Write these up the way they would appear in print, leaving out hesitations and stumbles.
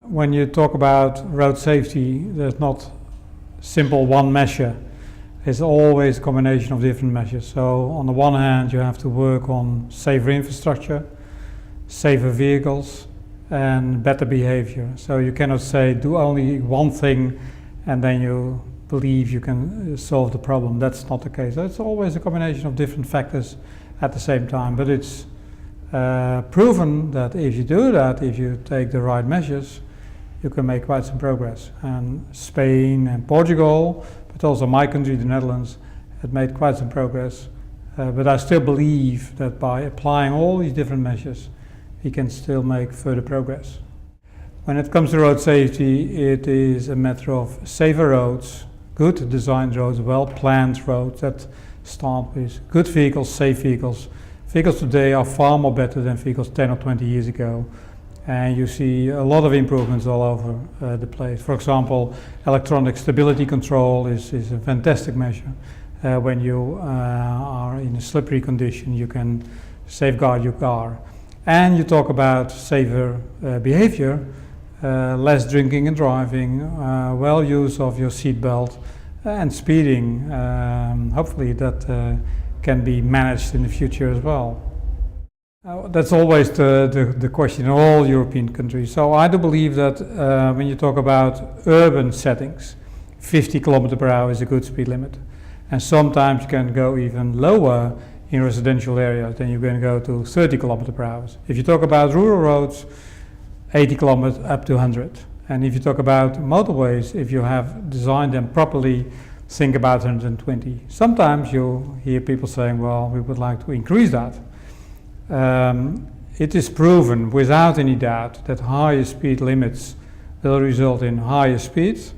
When you talk about road safety, there's not simple one measure. It's always a combination of different measures. So on the one hand, you have to work on safer infrastructure, safer vehicles, and better behavior. So you cannot say do only one thing and then you believe you can solve the problem. That's not the case. It's always a combination of different factors at the same time. But it's proven that if you do that, if you take the right measures, you can make quite some progress. And Spain and Portugal, but also my country, the Netherlands, had made quite some progress. But I still believe that by applying all these different measures, we can still make further progress. When it comes to road safety, it is a matter of safer roads, good designed roads, well-planned roads that start with good vehicles, safe vehicles. Vehicles today are far more better than vehicles 10 or 20 years ago. And you see a lot of improvements all over the place. For example, electronic stability control is a fantastic measure. When you are in a slippery condition, you can safeguard your car. And you talk about safer behavior, less drinking and driving, well use of your seatbelt, and speeding. Hopefully that can be managed in the future as well. That's always the question in all European countries. So I do believe that when you talk about urban settings, 50 km per hour is a good speed limit. And sometimes you can go even lower in residential areas, then you're going to go to 30 km per hour. If you talk about rural roads, 80 km up to 100. And if you talk about motorways, if you have designed them properly, think about 120. Sometimes you hear people saying, well, we would like to increase that. It is proven without any doubt that higher speed limits will result in higher speeds,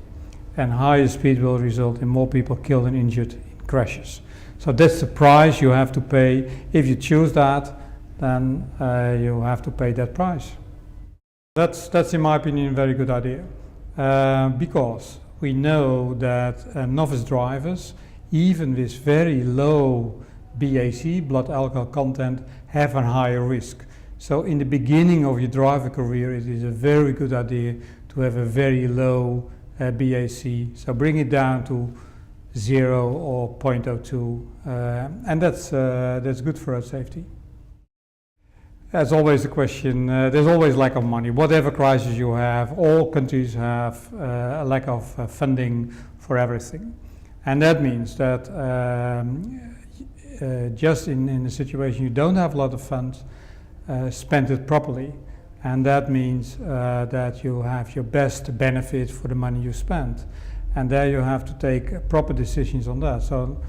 and higher speed will result in more people killed and injured in crashes. So that's the price you have to pay. If you choose that, then you have to pay that price. That's in my opinion a very good idea, because we know that novice drivers, even with very low BAC, blood alcohol content, have a higher risk. So in the beginning of your driver career, it is a very good idea to have a very low BAC. So bring it down to 0 or 0.02, and that's good for road safety. There's always a question, there's always lack of money. Whatever crisis you have, all countries have a lack of funding for everything. And that means that just in a situation you don't have a lot of funds, spend it properly. And that means that you have your best benefit for the money you spend. And there you have to take proper decisions on that. So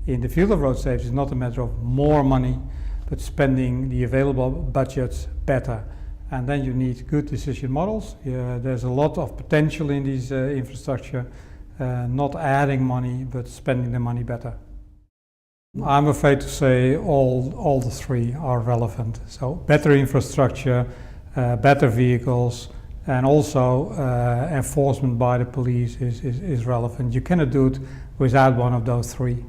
in the field of road safety, it's not a matter of more money, but spending the available budgets better. And then you need good decision models. There's a lot of potential in these infrastructure, not adding money, but spending the money better. I'm afraid to say all the three are relevant. So better infrastructure, better vehicles, and also enforcement by the police is relevant. You cannot do it without one of those three.